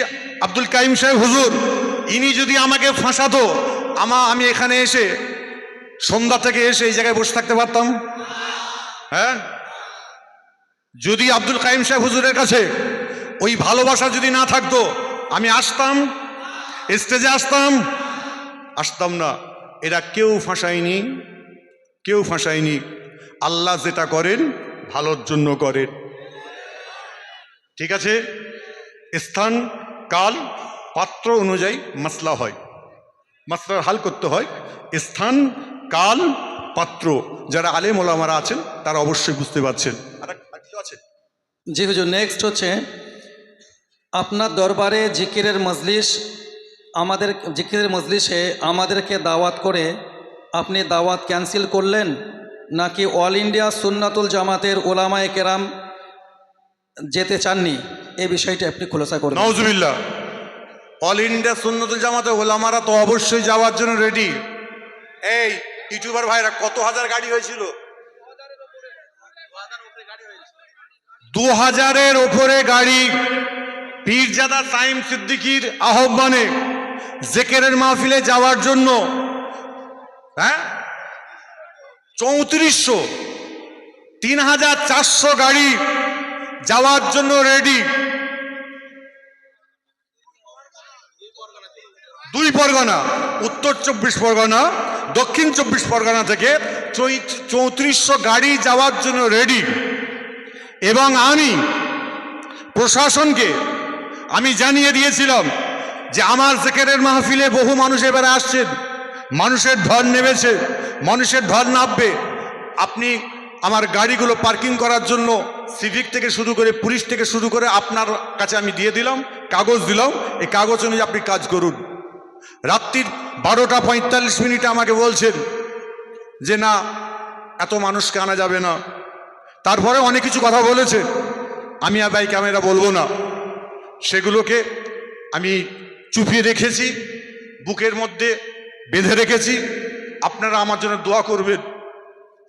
আব্দুল কাইম সাহেব হুজুর, ইনি যদি আমাকে ফাঁসাতো, আমি এখানে এসে সন্ধ্যা থেকে এসে এই জায়গায় বসে থাকতে পারতাম? হ্যাঁ, যদি আব্দুল কাইম সাহেব হুজুরের কাছে ওই ভালোবাসা যদি না থাকতো আমি আসতাম? স্টেজে আসতাম না। এরা কেউ ফাঁসায়নি, কেউ ফাঁসায়নি। আল্লাহ যেটা করেন ভালোর জন্য করেন। ঠিক আছে, স্থান কাল পাত্র অনুযায়ী মাসলা হয়, মাসলার হাল করতে হয়। স্থান কাল পাত্র, যারা আলেম ওলামারা আছেন তারা অবশ্যই বুঝতে পারছেন। আর কিছু আছে? জি হুজুর, নেক্সট হচ্ছে আপনার দরবারে জিকিরের মজলিসে আমাদেরকে দাওয়াত করে আপনি দাওয়াত ক্যান্সেল করলেন, নাকি অল ইন্ডিয়া সুন্নাতুল জামাতের ওলামায়ে কেরাম যেতে চাননি? এই বিষয়টা আপনি খোলাসা করুন। নাউজুবিল্লাহ। অল ইন্ডিয়া সুন্নাতুল জামাতের ওলামারা তো অবশ্যই যাওয়ার জন্য রেডি। এই ইউটিউবার ভাইরা, কত হাজার গাড়ি হয়েছিল? 2000-এর ওপরে গাড়ি পীরজাদা সাইম সিদ্দিকীর আহ্বানে জেকেরের মাহফিলে যাওয়ার জন্য। হ্যাঁ, 3400 3400 গাড়ি যাওয়ার জন্য রেডি। 2 পরগনা, উত্তর 24 পরগনা, দক্ষিণ 24 পরগনা থেকে 3400 গাড়ি যাওয়ার জন্য রেডি। এবং আমি প্রশাসনকে আমি জানিয়ে দিয়েছিলাম যে আমার জেকেরের মাহফিলে বহু মানুষ এবারে আসছেন, মানুষের ঢল নেমেছে, মানুষের ঢল নামবে। আপনি আমার গাড়িগুলো পার্কিং করার জন্য সিভিক থেকে শুরু করে পুলিশ থেকে শুরু করে আপনার কাছে আমি দিয়ে দিলাম, কাগজ দিলাম, এই কাগজ অনুযায়ী আপনি কাজ করুন। রাত্রির 12টা 45 মিনিটে আমাকে বলছেন যে না, এত মানুষকে আনা যাবে না। তারপরে অনেক কিছু কথা বলেছে, আমি আর ভাই ক্যামেরা বলবো না, সেগুলোকে আমি চুপিয়ে রেখেছি, বুকের মধ্যে বেঁধে রেখেছি। আপনারা আমার জন্য দোয়া করবেন,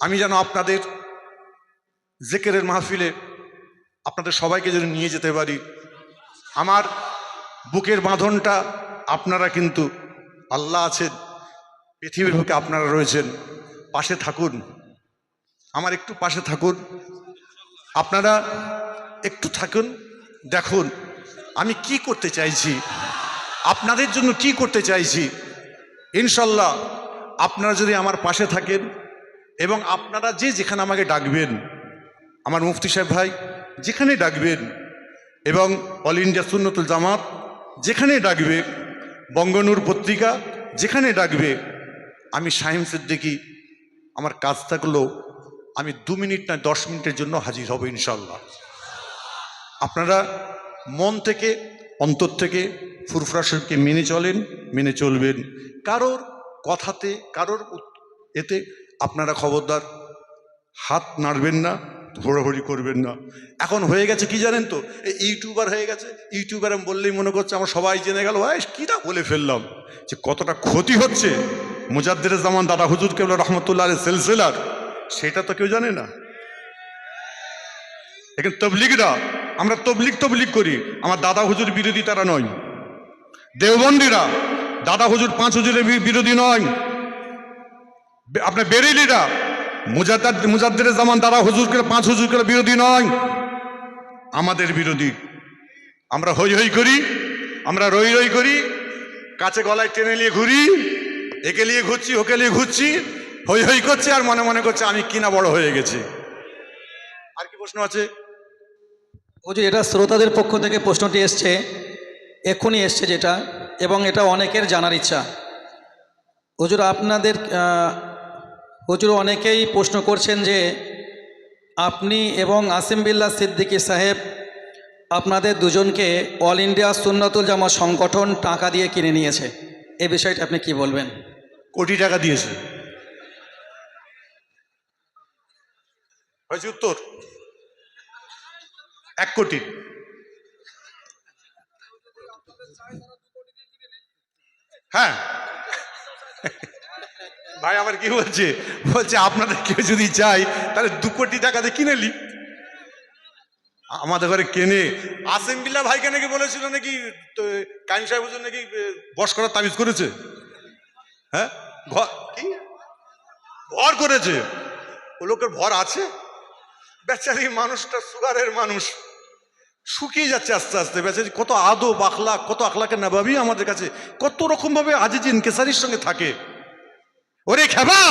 আমি যেন আপনাদের জেকেরের মাহফিলে আপনাদের সবাইকে যেন নিয়ে যেতে পারি। আমার বুকের বাঁধনটা আপনারা, কিন্তু আল্লাহ আছেন, পৃথিবীর বুকে আপনারা রয়েছেন, পাশে থাকুন, আমার একটু পাশে থাকুন, আপনারা একটু থাকুন, দেখুন আমি কি করতে চাইছি, আপনাদের জন্য কি করতে চাইছি। ইনশাল্লাহ আপনারা যদি আমার পাশে থাকেন এবং আপনারা যেখানে আমাকে ডাকবেন, আমার মুফতি সাহেব ভাই যেখানে ডাকবেন, এবং অল ইন্ডিয়া সুন্নতুল জামাত যেখানে ডাকবে, বঙ্গনূর পত্রিকা যেখানে ডাকবে, আমি শাহিম সিদ্দিকী আমার কাজ থাকলেও আমি 2 মিনিট না 10 মিনিটের জন্য হাজির হব ইনশাল্লাহ। আপনারা মন থেকে, অন্তর থেকে ফুরফুরা শরীফকে মেনে চলেন, মেনে চলবেন। কারোর কথাতে, কারোর এতে আপনারা খবরদার হাত নাড়বেন না, ঘোরাঘুরি করবেন না। এখন হয়ে গেছে কি জানেন তো, এই ইউটিউবার হয়ে গেছে। ইউটিউবার আমি বললেই মনে করছে আমার সবাই জেনে গেল, ভাই কীটা বলে ফেললাম, যে কতটা ক্ষতি হচ্ছে মুজাদ্দিদ জামান দাদা হুজুর কেবল রহমতুল্লাহ আলাইহির সিলসিলার, সেটা তো কেউ জানে না। এখানে তবলিগরা, আমরা তবলিগ করি, আমার দাদা হুজুর বিরোধী তারা নয়। দেওবন্দিরা দাদা হুজুর 5 হুজুরের বিরোধী নয়। আপনার বেরেলিরা মুজাদ্দিদ জামান দাদা হুজুরকে 5 হুজুরকে বিরোধী নয়, আমাদের বিরোধী। আমরা হই হই করি, আমরা রই রই করি, কাছে গলায় টেনে নিয়ে ঘুরি, একে নিয়ে ঘুরছি, ওকে নিয়ে ঘুরছি, হই হই করছে, আর মনে মনে করছে আমি কিনা বড় হয়ে গেছি। আর কি প্রশ্ন আছে? হুজুর, এটা শ্রোতাদের পক্ষ থেকে প্রশ্নটি এসছে, এক্ষুনি এসছে যেটা, এবং এটা অনেকের জানার ইচ্ছা। হুজুর অনেকেই প্রশ্ন করছেন যে আপনি এবং আসিম বিল্লাহ সিদ্দিকী সাহেব আপনাদের দুজনকে অল ইন্ডিয়া সুন্নাতুল জামাত সংগঠন টাকা দিয়ে কিনে নিয়েছে, এই বিষয়টা আপনি কি বলবেন? কোটি টাকা দিয়েছে। হয়েছে উত্তর? 1 কোটি। হ্যাঁ ভাই আবার কি বলছে, বলছে আপনাদের কেউ যদি চাই তাহলে 2 কোটি টাকাতে কিনে নি। আমাদের ঘরে কেনে আসেমবিল্লা ভাইকে নাকি বলেছিল নাকি কাইম সাহেব হুজুর নাকি বশ করার তাবিজ করেছে। হ্যাঁ কি ভর করেছে, ও লোকের ভর আছে। বেচারি মানুষটা সুগারের মানুষ, শুকিয়ে যাচ্ছে আস্তে আস্তে। বেচারি কত আদব আখলাক, কত আখলাকে নবাবী আমাদের কাছে কত রকম ভাবে আজিজ ইনকেসারির সঙ্গে থাকে। ওরে খেবা,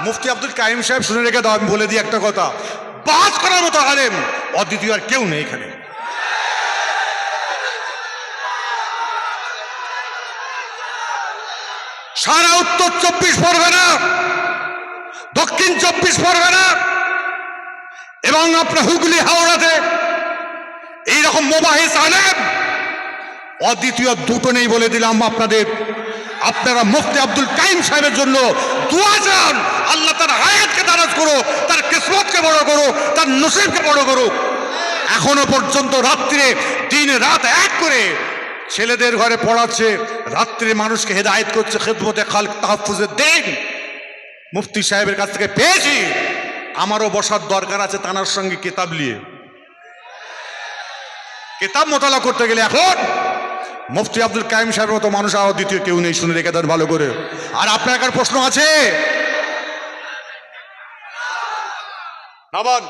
মুফতি আব্দুল কাইম সাহেব শুনে রেখে দাও, আমি বলে দিই একটা কথা, বাজ করার মতো আলেম অদ্বিতীয় আর কেউ নেই এখানে। সারা উত্তর 24 পরগনা, দক্ষিণ 24 পরগনা এবং আপনার হুগলি হাওড়াতে এইরকম মোবাহিস আলেম অদ্বিতীয় দুটো নেই বলে দিলাম আপনাদের। আপনারা মুফতি আব্দুল কাইম সাহেবের জন্য দোয়া চান, আল্লাহ তার হায়াতকে দারাজ করো, তার কিসমতকে বড় করো, তার নসিবকে বড় করো। এখনো পর্যন্ত রাত্রে দিন রাত এক করে ছেলেদের ঘরে পড়াচ্ছে, রাত্রে মানুষকে হেদায়েত করছে, খেদমতে খালক তাহফুজের দিন মুফতি সাহেবের কাছ থেকে পেয়েছি। আমারও বসার দরকার আছে তানার সঙ্গে কিতাব নিয়ে, কিতাব মোতালা করতে গেলে এখন মুফতি আব্দুল কাইম সাহেবের মতো মানুষ আর দ্বিতীয় কেউ নেই, শুনে রেখে দেন ভালো করে। আর আপনার কার প্রশ্ন আছে নাবান?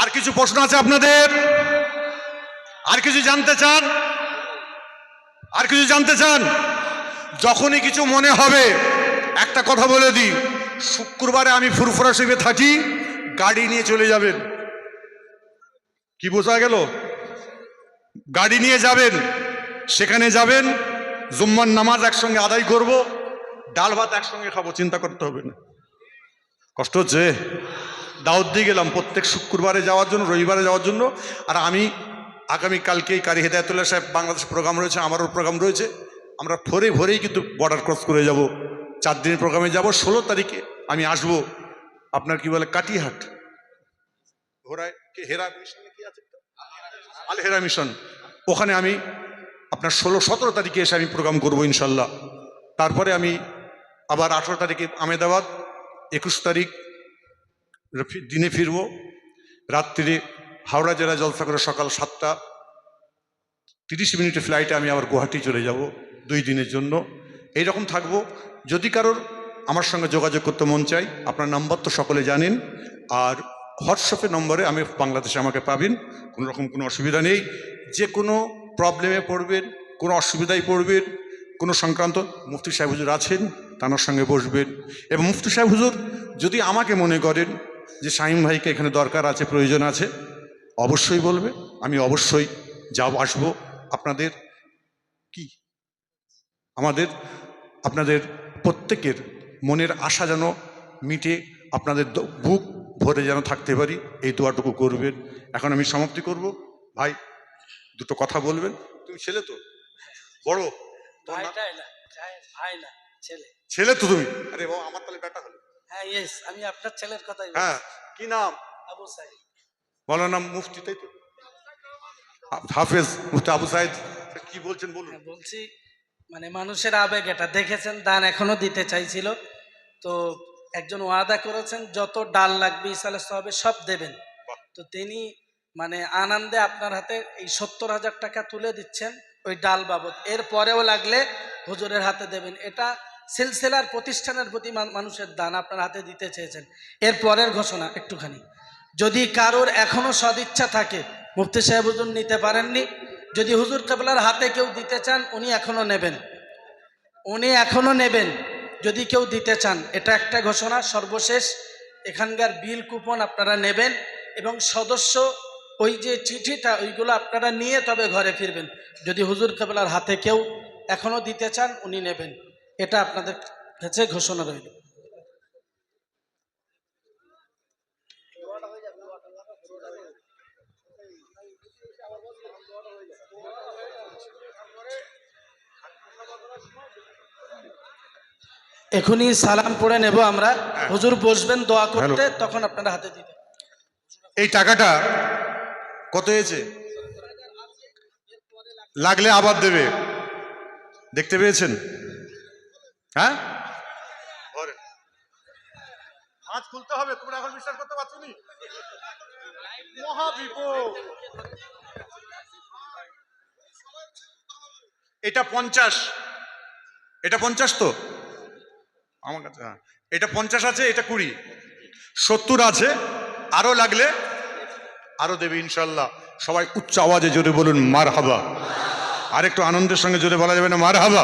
আর কিছু প্রশ্ন আছে আপনাদের? আর কিছু জানতে চান? আর কিছু জানতে চান? যখনই কিছু মনে হবে একটা কথা বলে দিই, শুক্রবারে আমি ফুরফুরা শরীফে থাকি, গাড়ি নিয়ে চলে যাবেন। কি বোঝা গেল? গাড়ি নিয়ে যাবেন, সেখানে যাবেন, জুম্মার নামাজ একসঙ্গে আদায় করব, ডাল ভাত একসঙ্গে খাবো, চিন্তা করতে হবে না। কষ্ট হচ্ছে? দাওয়াত দিয়ে গেলাম প্রত্যেক শুক্রবারে যাওয়ার জন্য, রবিবারে যাওয়ার জন্য। আর আমি আগামীকালকেই কারি হেদায়তুল্লাহ সাহেব বাংলাদেশ প্রোগ্রাম রয়েছে, আমারও প্রোগ্রাম রয়েছে, আমরা ভোরেই কিন্তু বর্ডার ক্রস করে যাব। 4 দিনের প্রোগ্রামে যাব। 16 তারিখে আমি আসব আপনার কি বলে কাটিহাট, ঘোড়ায় কি হেরা মিশনে কি আছে, আল হেরা মিশন, ওখানে আমি আপনার 16-17 তারিখে এসে আমি প্রোগ্রাম করবো ইনশাল্লাহ। তারপরে আমি আবার 18 তারিখে আহমেদাবাদ, 21 তারিখ দিনে ফিরবো, রাত্রিরে হাওড়া জেলা জলসা করে সকাল 7:30 ফ্লাইটে আমি আবার গুয়াহাটি চলে যাব 2 দিনের জন্য। এইরকম থাকবো। যদি কারোর আমার সঙ্গে যোগাযোগ করতে মন চাই, আপনার নাম্বার তো সকলে জানেন, আর হোয়াটসঅ্যাপের নম্বরে আমি বাংলাদেশে আমাকে পাবেন, কোনো রকম কোনো অসুবিধা নেই। যে কোনো প্রবলেমে পড়বেন, কোনো অসুবিধায় পড়বেন, কোনো সংক্রান্ত, মুফতি সাহেব হুজুর আছেন, তার সঙ্গে বসবেন। এবং মুফতি সাহেব হুজুর যদি আমাকে মনে করেন যে শামীম ভাইকে এখানে দরকার আছে, প্রয়োজন আছে, অবশ্যই বলবে, আমি অবশ্যই আসবো। আপনাদের কি আপনাদের প্রত্যেকের মনের আশা যেন মিটে, আপনাদের বুক ভরে যেন থাকতে পারি, এই দোয়াটুকু করবেন। এখন আমি সমাপ্তি করব। ভাই দুটো কথা বলবেন। তুমি ছেলে তো বড়, ছেলে তো তুমি? আরে বাবা, আমার তাহলে বেটা হলো। হ্যাঁ ইয়েস, আমি আপনার ছেলের কথাই বলছি। হ্যাঁ, কি নাম? আবু সাইদ। বলো নাম মুফতি, তাই তো? হাফেজ মুফতি আবু সাইদ। কি বলছেন বলুন। বলছি মানে মানুষের আবেগ এটা দেখেছেন, দান এখনো দিতে চাইছিল, তো একজন ওয়াদা করেছেন যত ডাল লাগবে ইসালে সবে সব দেবেন। তো তিনি মানে আনন্দে আপনার হাতে এই 70,000 টাকা তুলে দিচ্ছেন ওই ডাল বাবদ, এর পরেও লাগলে হুজুরের হাতে দেবেন। এটা সিলসিলার প্রতিষ্ঠানের প্রতি মানুষের দান আপনার হাতে দিতে চেয়েছেন। এর পরের ঘোষণা একটুখানি, যদি কারোর এখনো সদিচ্ছা থাকে, মুফতি সাহেব হুজুর নিতে পারেননি, যদি হুজুর কেবলার হাতে কেউ দিতে চান উনি এখনো নেবেন, যদি কেউ দিতে চান। এটা একটা ঘোষণা। সর্বশেষ এখানকার বিল কুপন আপনারা নেবেন এবং সদস্য ওই যে চিঠিটা ওইগুলো আপনারা নিয়ে তবে ঘরে ফিরবেন। যদি হুজুর কেবলার হাতে কেউ এখনো দিতে চান উনি নেবেন, এটা আপনাদের কাছে ঘোষণা রইল। এখনই সালাম পড়ে নেব আমরা, হুজুর বসবেন দোয়া করতে, তখন আপনারা হাতে দিবেন। এই টাকাটা কত হয়েছে? লাগলে আবার দেবে। দেখতে পেয়েছেন? হ্যাঁ, হাত খুলতে হবে। তোমরা এখন বিশ্বাস করতে পারছো নি? মহাবিপদ। এটা 50, এটা 50 তো আমার কাছে। হ্যাঁ, এটা 50 আছে, এটা 20, 70 আছে। আরো লাগলে আরো দেবে ইনশাল্লাহ। সবাই উচ্চ আওয়াজে জোরে বলুন মারহাবা। আর একটু আনন্দের সঙ্গে জোরে বলা যাবে না মারহাবা?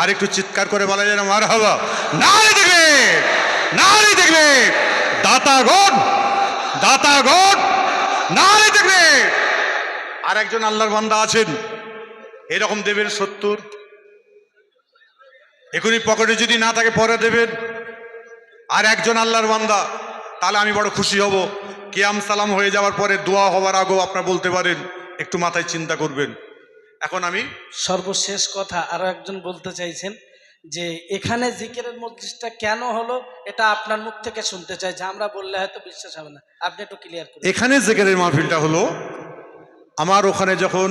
আর একটু চিৎকার করে বলা যাবে না মারহাবা? নারে দেখবে, নারে দেখবে, দাতাগণ, দাতাগণ, নারে দেখবে। আর একজন আল্লাহর বান্দা আছেন, এরকম দেবেন 70। এখনই পকেটে যদি না থাকে পরে দেবেন। আর একজন আল্লাহর বান্দা, তাহলে আমি বড় খুশি হব। কিয়াম সালাম হয়ে যাওয়ার পরে দোয়া হওয়ার আগেও আপনারা বলতে পারেন, একটু মাথায় চিন্তা করবেন। এখন আমি সর্বশেষ কথা আরো একজন বলতে চাইছেন যে এখানে জিকিরের মজলিসটা কেন হলো, এটা আপনার মুখ থেকে শুনতে চাই, যে আমরা বললে হয়তো বিশ্বাস হবে না, আপনি একটু ক্লিয়ার করুন। এখানে জিকিরের মাহফিলটা হলো, আমার ওখানে যখন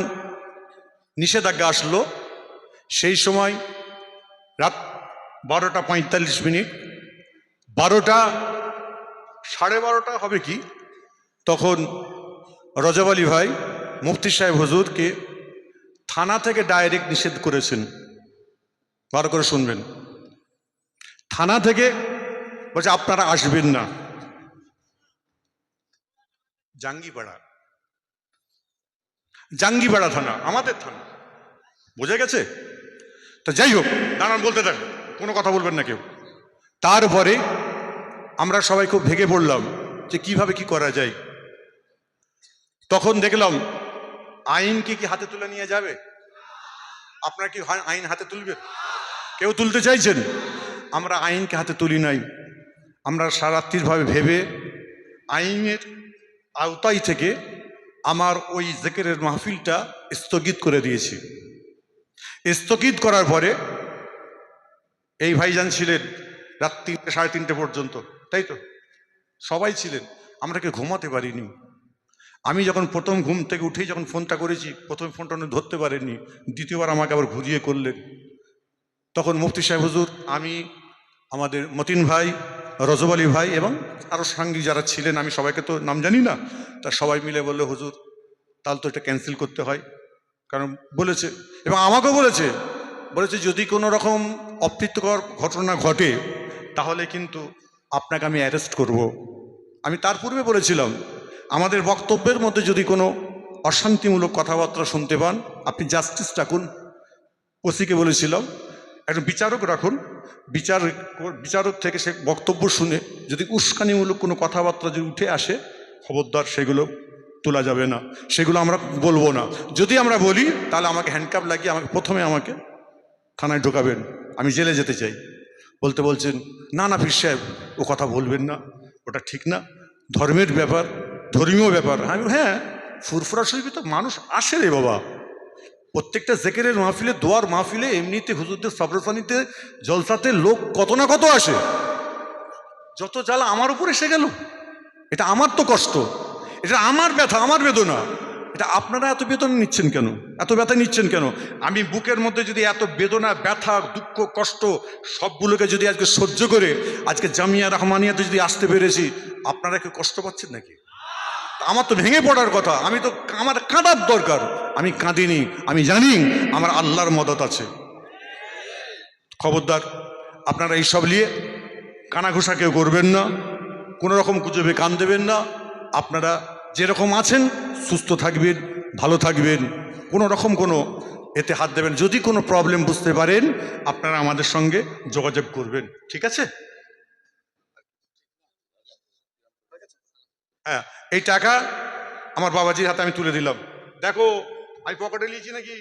নিষেধাজ্ঞা আসলো সেই সময় রাত 12টা 45 মিনিট, 12টা সাড়ে 12টা হবে কি, তখন রজব আলী ভাই মুফতি সাহেব হুজুরকে থানা থেকে ডাইরেক্ট নিষেধ করেছেন। ভালো করে শুনবেন। থানা থেকে বলছে আপনারা আসবেন না। জাঙ্গিপাড়া, জাঙ্গিপাড়া থানা, আমাদের থানা, বোঝা গেছে? তো যাই হোক, দাঁড়ান, বলতে থাকেন, কোনো কথা বলবেন না কেউ। তারপরে আমরা সবাই খুব ভেঙে পড়লাম যে কিভাবে কি করা যায়। তখন দেখলাম আইনকে কি হাতে তুলে নিয়ে যাবে? আপনারা কি আইন হাতে তুলবেন? কেউ তুলতে চাইছেন? আমরা আইনকে হাতে তুলি নাই। আমরা সারাত্রিরভাবে ভেবে আইনের আওতায় থেকে আমার ওই জিকিরের মাহফিলটা স্থগিত করে দিয়েছি। স্থগিত করার পরে এই ভাইজান ছিলেন রাত 3টে সাড়ে 3টে পর্যন্ত, তাই তো? সবাই ছিলেন, আমরা কি ঘুমাতে পারিনি। আমি যখন প্রথম ঘুম থেকে উঠেই যখন ফোনটা করেছি, প্রথম ফোনটা উনি ধরতে পারেননি, দ্বিতীয়বার আমাকে আবার ঘুরিয়ে করলেন। তখন মুফতি সাহেব হুজুর, আমি, আমাদের মতিন ভাই, রজব আলী ভাই এবং আরও সাঙ্গী যারা ছিলেন, আমি সবাইকে তো নাম জানি না, তা সবাই মিলে বললো হুজুর তাহলে তো এটা ক্যান্সেল করতে হয়। কারণ বলেছে, এবং আমাকেও বলেছে, বলেছে যদি কোনো রকম অপ্রীতিকর ঘটনা ঘটে তাহলে কিন্তু আপনাকে আমি অ্যারেস্ট করব। আমি তার পূর্বে বলেছিলাম আমাদের বক্তব্যের মধ্যে যদি কোনো অশান্তিমূলক কথাবার্তা শুনতে পান আপনি জাস্টিস রাখুন। ওসিকে বলেছিলাম একজন বিচারক রাখুন, বিচারক থেকে সে বক্তব্য শুনে যদি উস্কানিমূলক কোনো কথাবার্তা যদি উঠে আসে খবরদার সেগুলো তোলা যাবে না, সেগুলো আমরা বলবো না। যদি আমরা বলি তাহলে আমাকে হ্যান্ডকাপ লাগিয়ে প্রথমে আমাকে থানায় ঢোকাবেন, আমি জেলে যেতে চাই। বলছেন না না পীর সাহেব ও কথা বলবেন না, ওটা ঠিক না, ধর্মের ব্যাপার, ধর্মীয় ব্যাপার। আমি হ্যাঁ, ফুরফুরা শরীফে তো মানুষ আসে রে বাবা, প্রত্যেকটা জিকিরের মাহফিলে, দোয়ার মাহফিলে, এমনিতে হুজুরদের সবরসানিতে, জলসাতে লোক কত না কত আসে। যত জ্বালা আমার উপর এসে গেল, এটা আমার তো কষ্ট, এটা আমার ব্যথা, আমার বেদনা। এটা আপনারা এত বেদনা নিচ্ছেন কেন? এত ব্যথা নিচ্ছেন কেন? আমি বুকের মধ্যে যদি এত বেদনা, ব্যথা, দুঃখ, কষ্ট সবগুলোকে যদি আজকে সহ্য করে আজকে জামিয়া রহমানিয়াতে যদি আসতে পেরেছি, আপনারা কি কষ্ট পাচ্ছেন নাকি? আমার তো ভেঙে পড়ার কথা, আমি তো, আমার কাঁদার দরকার, আমি কাঁদিনি। আমি জানি আমার আল্লাহর মদত আছে। খবরদার আপনারা এইসব নিয়ে কানাঘুষা কেউ করবেন না, কোনো রকম গুজবে কান দেবেন না। আপনারা যেরকম আছেন সুস্থ থাকবেন, ভালো থাকবেন, কোনো রকম কোনো এতে হাত দেবেন। যদি কোনো প্রবলেম বুঝতে পারেন আপনারা আমাদের সঙ্গে যোগাযোগ করবেন, ঠিক আছে? হ্যাঁ, এই টাকা আমার বাবাজির হাতে আমি তুলে দিলাম। দেখো আমি পকেটে নিয়েছি নাকি?